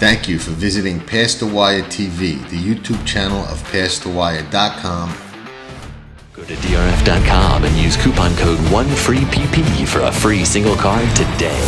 Thank you for visiting Past the Wire TV, the YouTube channel of PastTheWire.com. Go to DRF.com and use coupon code 1FREEPP for a free single card today.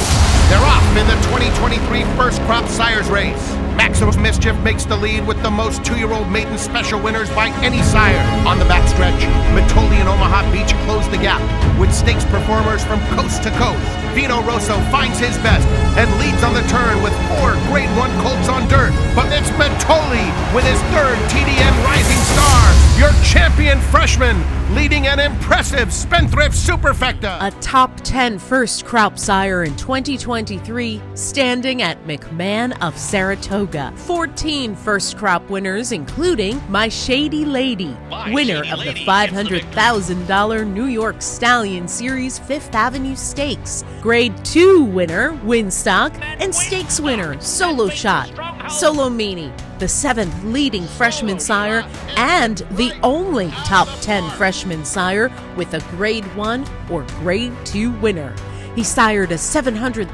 They're off in the 2023 First Crop Sires Race. Maximum Mischief makes the lead with the most 2-year-old maiden special winners by any sire. On the backstretch, Mitoli and Omaha Beach close the gap with stakes performers from coast to coast. Vino Rosso finds his best and leads on the turn with 4 Grade 1 colts on dirt. But it's Mitoli with his 3rd TDN Rising Star, your champion freshman, leading an impressive Spendthrift Superfecta. A top 10 first crop sire in 2023, standing at McMahon of Saratoga. 14 first crop winners, including My Shady Lady, winner of the $500,000 New York Stallion Series 5th Avenue Stakes, Grade 2 winner Winstock, and Stakes winner Solo Shot. Solo Meanie, the 7th leading freshman sire and the only top 10 freshman sire with a Grade 1 or Grade 2 winner. He sired a $700,000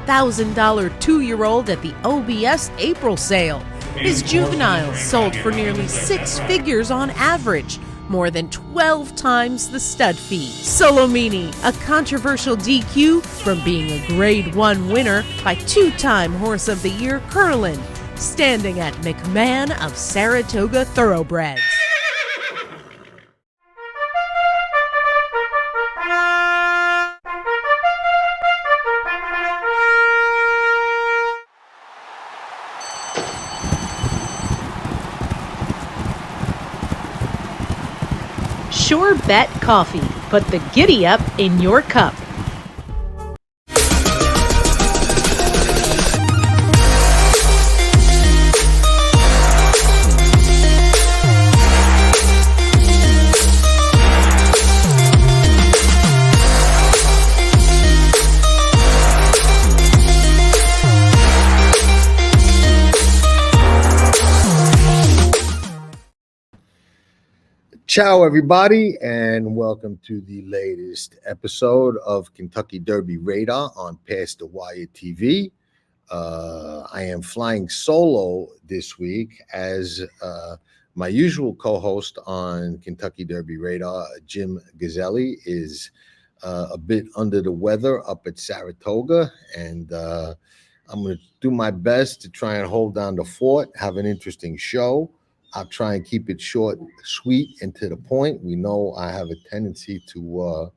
2-year-old at the OBS April sale. His juveniles sold for nearly 6 figures on average, more than 12 times the stud fee. Solo Meanie, a controversial DQ from being a Grade 1 winner by 2-time Horse of the Year Curlin, standing at McMahon of Saratoga Thoroughbreds. Sure Bet Coffee. Put the giddy up in your cup. Ciao, everybody, and welcome to the latest episode of Kentucky Derby Radar on Past the Wire TV. I am flying solo this week as my usual co-host on Kentucky Derby Radar, Jim Gazzale, is a bit under the weather up at Saratoga, and I'm going to do my best to try and hold down the fort, have an interesting show. I'll try and keep it short, sweet, and to the point. We know I have a tendency to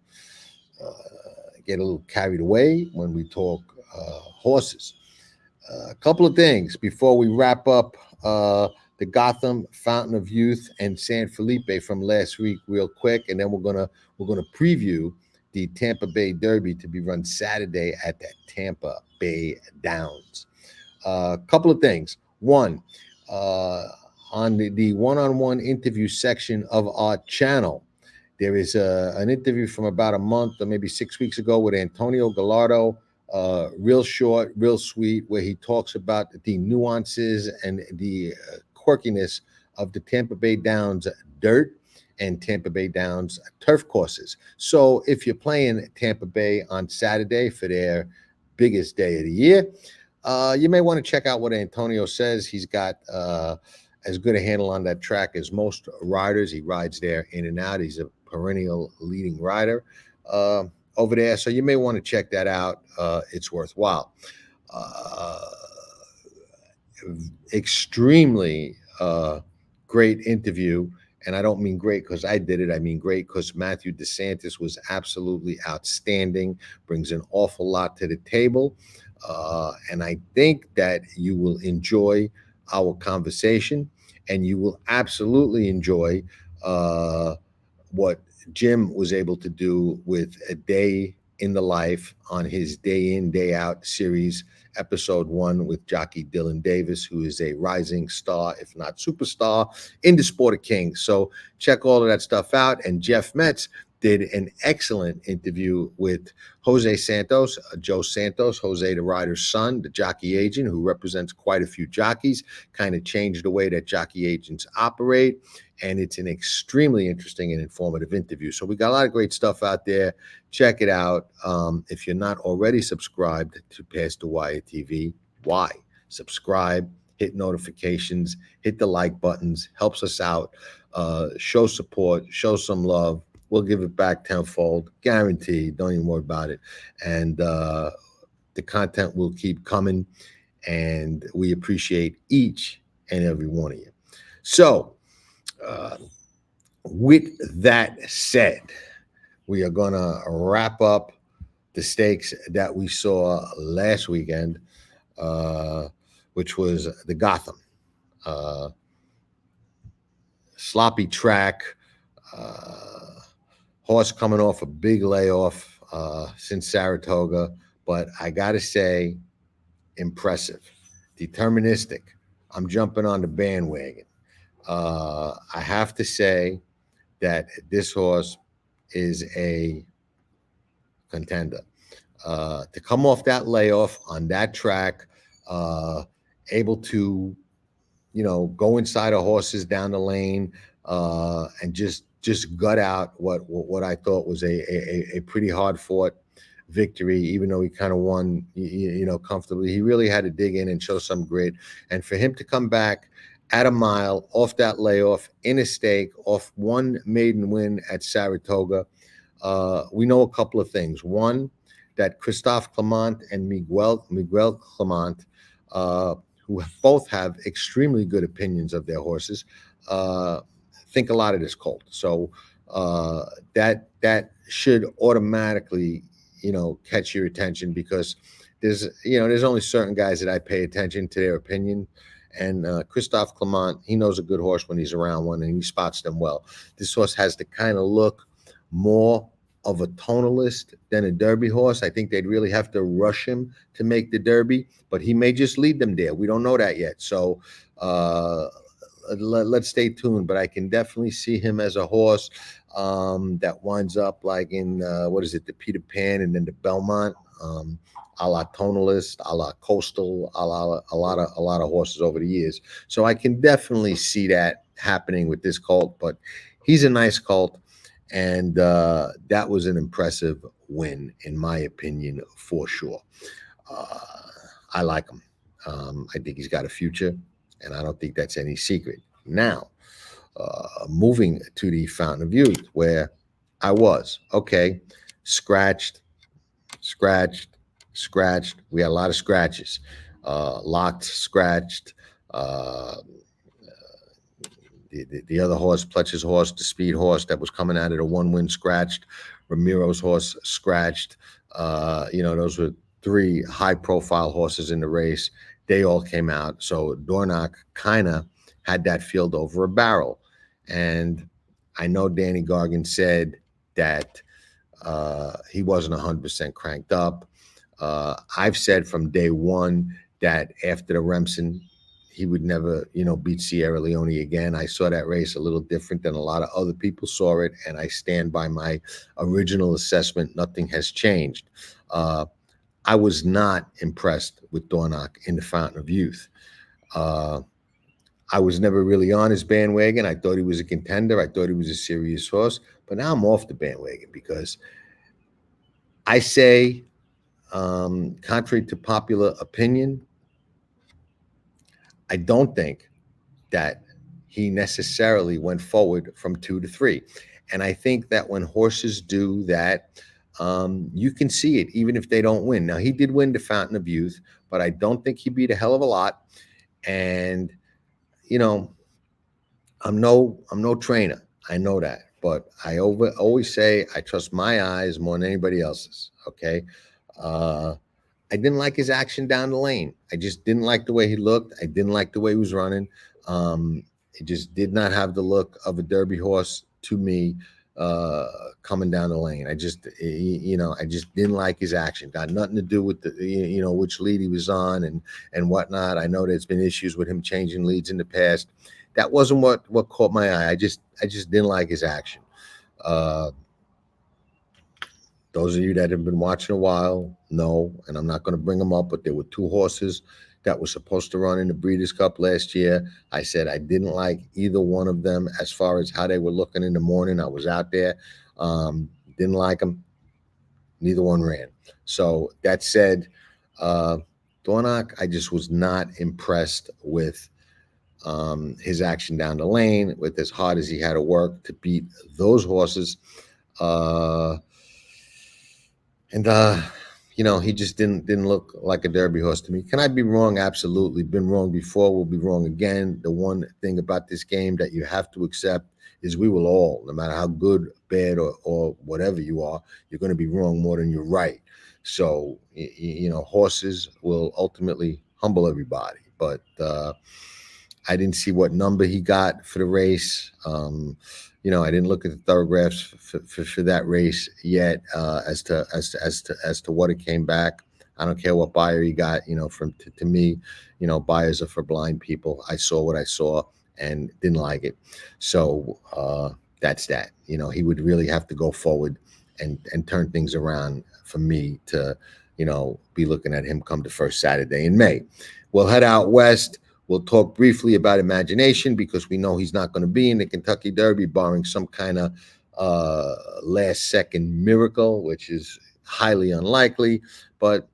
get a little carried away when we talk horses. A couple of things before we wrap up the Gotham, Fountain of Youth, and San Felipe from last week real quick, and then we're gonna preview the Tampa Bay Derby to be run Saturday at that Tampa Bay Downs. A couple of things. One, on the one-on-one interview section of our channel, there is an interview from about a month or maybe 6 weeks ago with Antonio Gallardo, real short, real sweet, where he talks about the nuances and the quirkiness of the Tampa Bay Downs dirt and Tampa Bay Downs turf courses. So if you're playing Tampa Bay on Saturday for their biggest day of the year, you may want to check out what Antonio says. He's got as good a handle on that track as most riders. He rides there in and out. He's a perennial leading rider over there. So you may want to check that out. It's worthwhile. Extremely great interview. And I don't mean great because I did it. I mean great because Matthew DeSantis was absolutely outstanding, brings an awful lot to the table. And I think that you will enjoy our conversation, and you will absolutely enjoy what Jim was able to do with A Day in the Life on his Day In, Day Out series, episode 1 with jockey Dylan Davis, who is a rising star, if not superstar, in the sport of kings. So check all of that stuff out. And Jeff Metz did an excellent interview with Jose Santos, Joe Santos, Jose the rider's son, the jockey agent who represents quite a few jockeys, kind of changed the way that jockey agents operate. And it's an extremely interesting and informative interview. So we got a lot of great stuff out there. Check it out. If you're not already subscribed to Past the Wire TV, why? Subscribe, hit notifications, hit the like buttons, helps us out, show support, show some love. We'll give it back tenfold, guaranteed. Don't even worry about it. And the content will keep coming, and we appreciate each and every one of you. So, with that said, we are going to wrap up the stakes that we saw last weekend, which was the Gotham. Sloppy track, horse coming off a big layoff since Saratoga, but I got to say, impressive, deterministic. I'm jumping on the bandwagon. I have to say that this horse is a contender. To come off that layoff on that track, able to, go inside of horses down the lane, and just gut out what I thought was a pretty hard fought victory, even though he kind of won, comfortably. He really had to dig in and show some grit. And for him to come back at a mile off that layoff in a stake, off one maiden win at Saratoga, we know a couple of things. One, that Christophe Clement and Miguel Clement, who both have extremely good opinions of their horses, think a lot of this colt. So that should automatically, catch your attention, because there's only certain guys that I pay attention to their opinion. And Christophe Clement, he knows a good horse when he's around one, and he spots them well. This horse has the kind of look more of a tonalist than a Derby horse. I think they'd really have to rush him to make the Derby, but he may just lead them there. We don't know that yet. So let's stay tuned. But I can definitely see him as a horse that winds up like in, the Peter Pan and then the Belmomte, a la tonalist, a la coastal, a lot of horses over the years. So I can definitely see that happening with this colt, but he's a nice colt. And that was an impressive win, in my opinion, for sure. I like him. I think he's got a future, and I don't think that's any secret. Now, moving to the Fountain of Youth, where I was. Okay, scratched. We had a lot of scratches. Locked, scratched. The other horse, Pletcher's horse, the speed horse that was coming out of the one-win, scratched. Ramiro's horse scratched. Those were three high-profile horses in the race. They all came out. So Dornoch kind of had that field over a barrel. And I know Danny Gargan said that he wasn't 100% cranked up. I've said from day one that after the Remsen, he would never, beat Sierra Leone again. I saw that race a little different than a lot of other people saw it, and I stand by my original assessment. Nothing has changed. I was not impressed with Dornoch in the Fountain of Youth. I was never really on his bandwagon. I thought he was a contender. I thought he was a serious horse. But now I'm off the bandwagon, because I say, contrary to popular opinion, I don't think that he necessarily went forward from 2 to 3. And I think that when horses do that, you can see it, even if they don't win. Now, he did win the Fountain of Youth, but I don't think he beat a hell of a lot. And, I'm no trainer. I know that. But I always say I trust my eyes more than anybody else's, okay? I didn't like his action down the lane. I just didn't like the way he looked. I didn't like the way he was running. He just did not have the look of a Derby horse to me, coming down the lane. I just didn't like his action. Got nothing to do with the, which lead he was on and whatnot. I know there's been issues with him changing leads in the past. That wasn't what caught my eye. I just didn't like his action. Those of you that have been watching a while know, and I'm not going to bring them up, but there were two horses that were supposed to run in the Breeders' Cup last year. I said I didn't like either one of them as far as how they were looking in the morning. I was out there. Didn't like them. Neither one ran. So that said, Dornoch, I just was not impressed with his action down the lane, with as hard as he had to work to beat those horses. And he just didn't look like a Derby horse to me. Can I be wrong? Absolutely. Been wrong before, will be wrong again. The one thing about this game that you have to accept is we will all, no matter how good, bad, or whatever you are, you're going to be wrong more than you're right. So, horses will ultimately humble everybody. But I didn't see what number he got for the race. I didn't look at the thoroughgraphs for that race yet as to what it came back. I don't care what buyer he got. To me, buyers are for blind people. I saw what I saw and didn't like it. So that's that. He would really have to go forward and turn things around for me to, be looking at him come the first Saturday in May. We'll head out west. We'll talk briefly about Imagination because we know he's not going to be in the Kentucky Derby, barring some kind of last-second miracle, which is highly unlikely. But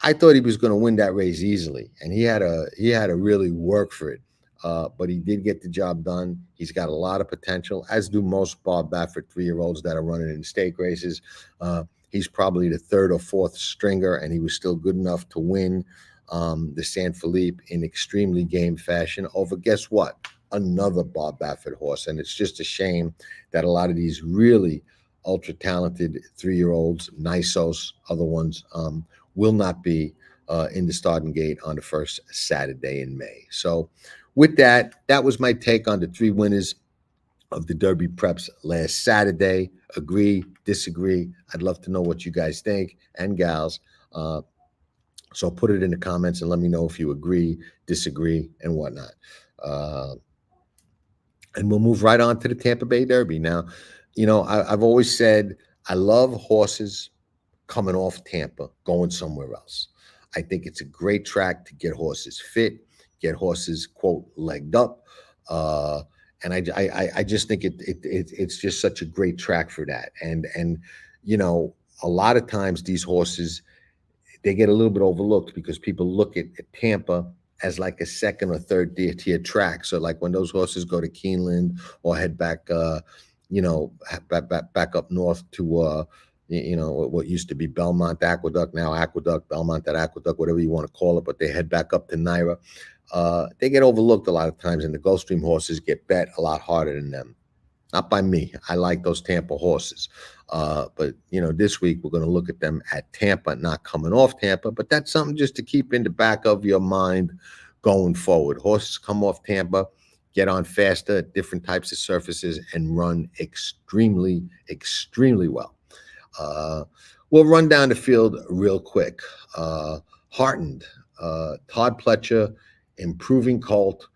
I thought he was going to win that race easily, and he had to really work for it. But he did get the job done. He's got a lot of potential, as do most Bob Baffert 3-year-olds that are running in stake races. He's probably the third or fourth stringer, and he was still good enough to win the San Felipe in extremely game fashion over, guess what? Another Bob Baffert horse. And it's just a shame that a lot of these really ultra-talented 3-year-olds, Nisos, other ones, will not be in the starting gate on the first Saturday in May. So with that was my take on the 3 winners of the Derby preps last Saturday. Agree, disagree? I'd love to know what you guys think, and gals. So put it in the comments and let me know if you agree, disagree, and whatnot. And we'll move right on to the Tampa Bay Derby. Now, I've always said I love horses coming off Tampa, going somewhere else. I think it's a great track to get horses fit, get horses, quote, legged up. And I just think it's just such a great track for that. And a lot of times these horses, they get a little bit overlooked because people look at Tampa as like a second or third tier track. So like when those horses go to Keeneland or head back, back up north to, what used to be Belmont Aqueduct, now Aqueduct, Belmont at Aqueduct, whatever you want to call it, but they head back up to Naira. They get overlooked a lot of times, and the Gulfstream horses get bet a lot harder than them. Not by me. I like those Tampa horses. But, this week we're going to look at them at Tampa, not coming off Tampa. But that's something just to keep in the back of your mind going forward. Horses come off Tampa, get on faster, different types of surfaces, and run extremely, extremely well. We'll run down the field real quick. Heartened, Todd Pletcher, improving colt,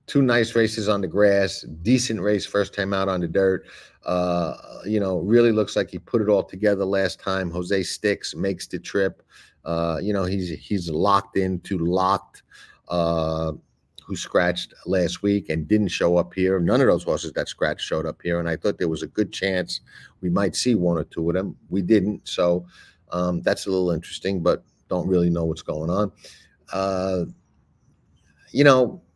2 nice races on the grass, decent race first time out on the dirt. Really looks like he put it all together last time. Jose Sticks makes the trip. He's locked into Locked, who scratched last week and didn't show up here. None of those horses that scratched showed up here, and I thought there was a good chance we might see 1 or 2 of them. We didn't, so that's a little interesting, but don't really know what's going on.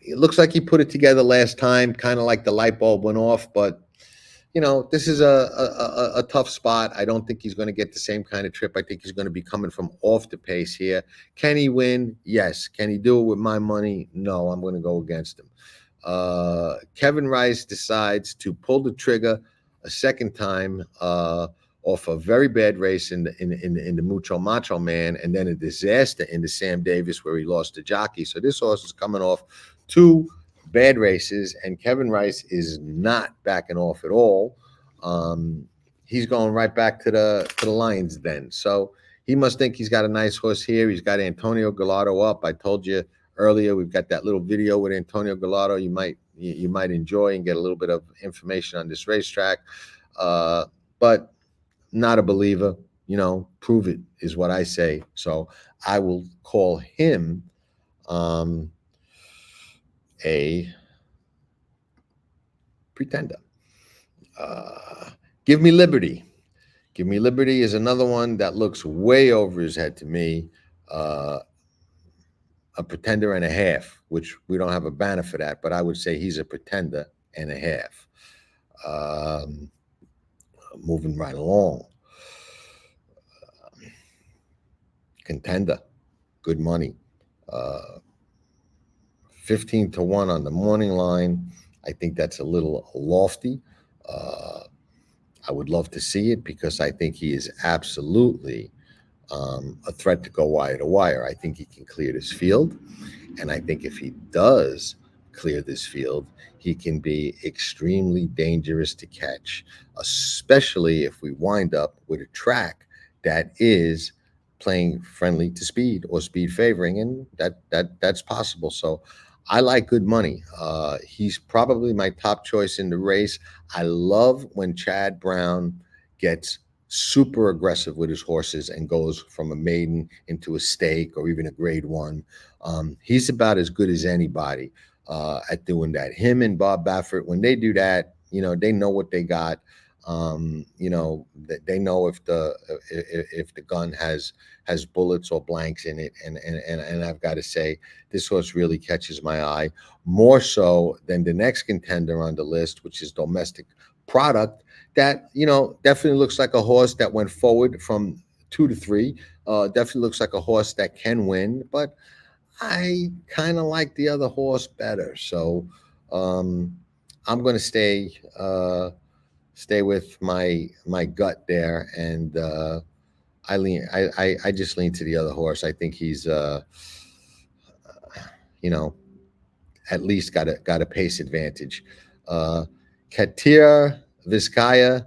It looks like he put it together last time, kind of like the light bulb went off, but this is a tough spot. I don't think he's going to get the same kind of trip. I think he's going to be coming from off the pace here. Can he win? Yes. Can he do it with my money? No, I'm going to go against him. Kevin Rice decides to pull the trigger a second time off a very bad race in the Mucho Macho Man, and then a disaster in the Sam Davis where he lost to jockey. So this horse is coming off 2 bad races, and Kevin Rice is not backing off at all. He's going right back to the Lions then. So he must think he's got a nice horse here. He's got Antonio Gallardo up. I told you earlier we've got that little video with Antonio Gallardo you might enjoy and get a little bit of information on this racetrack. But not a believer, prove it is what I say. So I will call him a pretender. Give Me Liberty. Give Me Liberty is another one that looks way over his head to me. A pretender and a half, which we don't have a banner for that, but I would say he's a pretender and a half. Moving right along. Contender, good money. 15 to 1 on the morning line. I think that's a little lofty. I would love to see it because I think he is absolutely a threat to go wire to wire. I think he can clear this field. And I think if he does clear this field, he can be extremely dangerous to catch, especially if we wind up with a track that is playing friendly to speed or speed favoring, and that's possible. So I like good money. He's probably my top choice in the race. I love when Chad Brown gets super aggressive with his horses and goes from a maiden into a stake or even a grade one. He's about as good as anybody at doing that. Him and Bob Baffert, when they do that, they know what they got. They know if the gun has bullets or blanks in it, and I've got to say, this horse really catches my eye more so than the next contender on the list, which is Domestic Product. That definitely looks like a horse that went forward from 2 to 3. Definitely looks like a horse that can win, but I kind of like the other horse better. So I'm going to stay with my gut there, and I just lean to the other horse. I think he's at least got a pace advantage. Katia Vizcaya,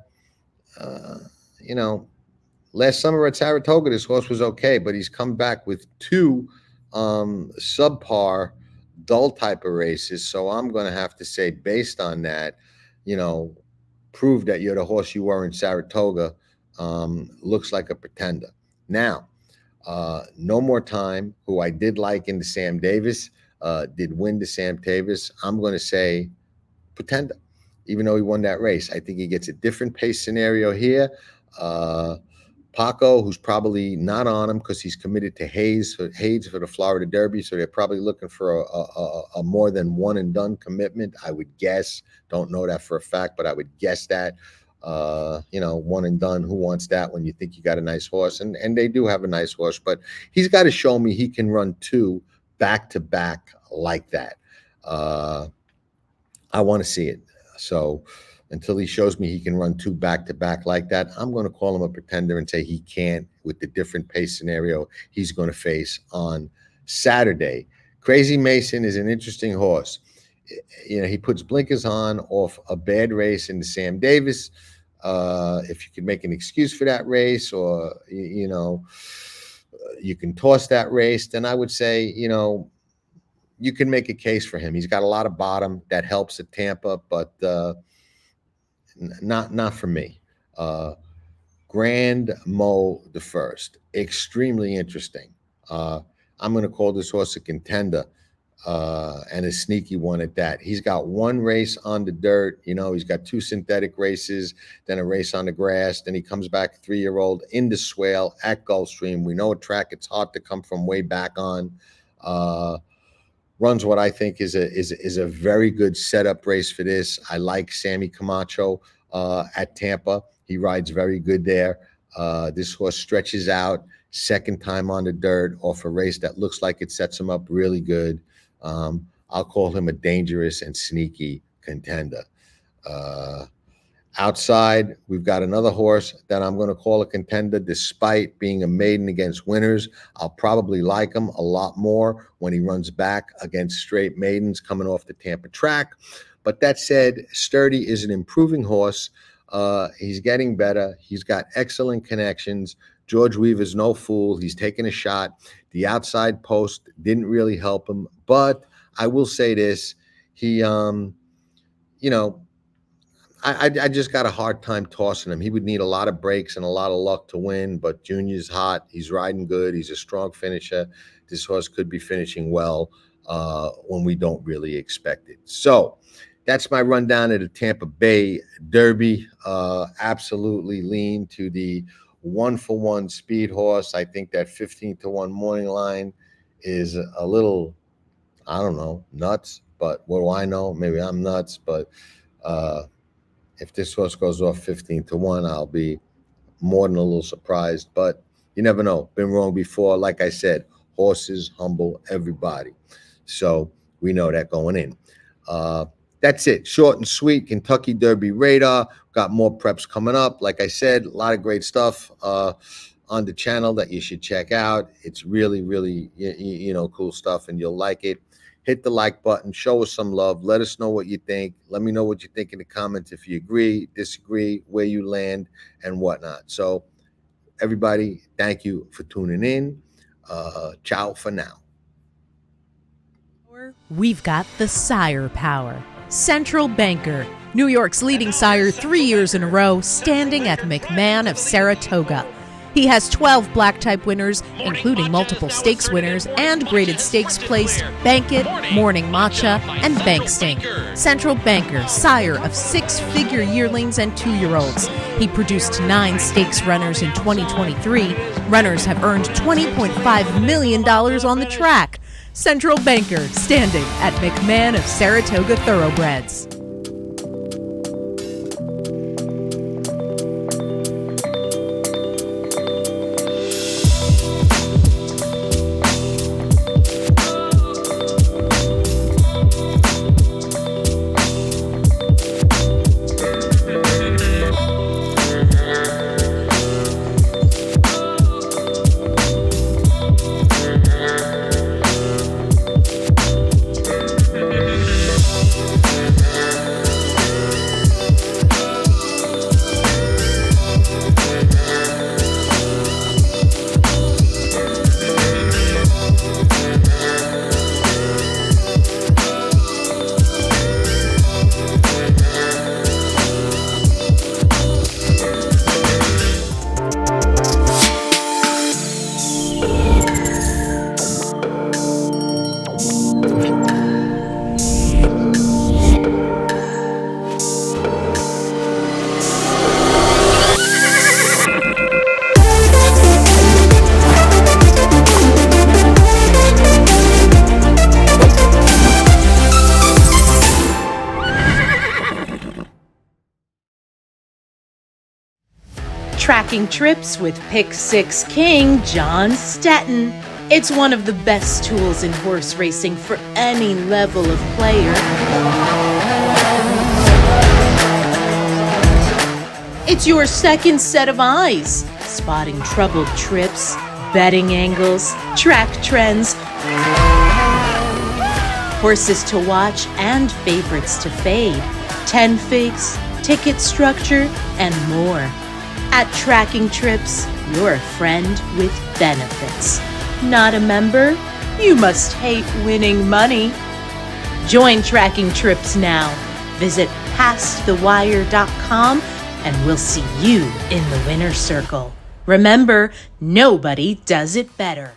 last summer at Saratoga, this horse was okay, but he's come back with 2 subpar, dull type of races. So I'm going to have to say, based on that, prove that you're the horse you were in Saratoga. Looks like a pretender. Now, No More Time, who I did like in the Sam Davis, did win the Sam Davis. I'm going to say pretender, even though he won that race. I think he gets a different pace scenario here. Paco, who's probably not on him because he's committed to Hayes for the Florida Derby, so they're probably looking for a more than one and done commitment, I would guess. Don't know that for a fact, but I would guess that. One and done. Who wants that when you think you got a nice horse? And they do have a nice horse, but he's got to show me he can run 2 back to back like that. I want to see it. So until he shows me he can run 2 back to back like that, I'm going to call him a pretender and say he can't with the different pace scenario he's going to face on Saturday. Crazy Mason is an interesting horse. He puts blinkers on off a bad race in the Sam Davis. If you could make an excuse for that race, or you can toss that race, then I would say you can make a case for him. He's got a lot of bottom that helps at Tampa, but not for me. Grand Mo the First, extremely interesting. I'm going to call this horse a contender. And a sneaky one at that. He's got 1 race on the dirt. He's got 2 synthetic races, then a race on the grass. Then he comes back 3-year-old in the swale at Gulfstream. We know a track it's hard to come from way back on. Runs what I think is a very good setup race for this. I like Sammy Camacho at Tampa. He rides very good there. This horse stretches out, second time on the dirt off a race that looks like it sets him up really good. I'll call him a dangerous and sneaky contender. Outside, we've got another horse that I'm going to call a contender despite being a maiden against winners. I'll probably like him a lot more when he runs back against straight maidens coming off the Tampa track. But that said, Sturdy is an improving horse. He's getting better. He's got excellent connections. George Weaver's no fool. He's taken a shot. The outside post didn't really help him. But I will say this. He, I just got a hard time tossing him. He would need a lot of breaks and a lot of luck to win, but Junior's hot. He's riding good. He's a strong finisher. This horse could be finishing well when we don't really expect it. So that's my rundown of the Tampa Bay Derby. Absolutely lean to the 1-for-1 speed horse. I think that 15-1 morning line is a little, I don't know, nuts. But what do I know? Maybe I'm nuts. But if this horse goes off 15-1, I'll be more than a little surprised. But you never know. Been wrong before. Like I said, horses humble everybody. So we know that going in. That's it. Short and sweet. Kentucky Derby radar. Got more preps coming up. Like I said, a lot of great stuff on the channel that you should check out. It's really, really, cool stuff, and you'll like it. Hit the like button. Show us some love. Let us know what you think. Let me know what you think in the comments if you agree, disagree, where you land, and whatnot. So, everybody, thank you for tuning in. Ciao for now. We've got the sire power. Central Banker, New York's leading sire 3 years in a row, standing at McMahon of Saratoga. He has 12 black-type winners, including multiple stakes winners and graded stakes placed Bank It, Morning Matcha, and Bank Stink. Central Banker, sire of 6-figure yearlings and 2-year-olds. He produced 9 stakes runners in 2023. Runners have earned $20.5 million on the track. Central Banker, standing at McMahon of Saratoga Thoroughbreds. Tracking trips with Pick 6 King John Stetton. It's one of the best tools in horse racing for any level of player. It's your second set of eyes, spotting troubled trips, betting angles, track trends, horses to watch and favorites to fade, 10 figs, ticket structure, and more. At Tracking Trips, you're a friend with benefits. Not a member? You must hate winning money. Join Tracking Trips now. Visit PastTheWire.com and we'll see you in the winner's circle. Remember, nobody does it better.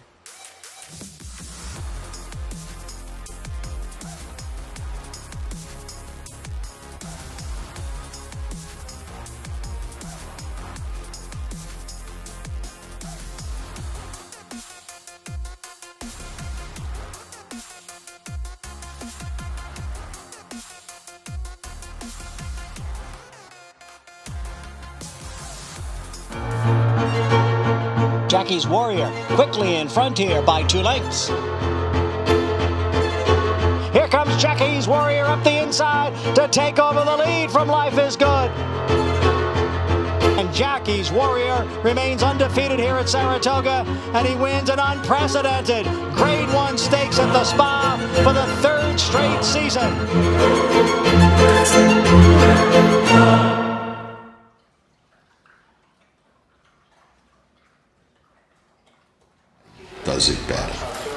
Jackie's Warrior quickly in front here by 2 lengths. Here comes Jackie's Warrior up the inside to take over the lead from Life is Good. And Jackie's Warrior remains undefeated here at Saratoga, and he wins an unprecedented Grade 1 stakes at the Spa for the 3rd straight season. Does it better.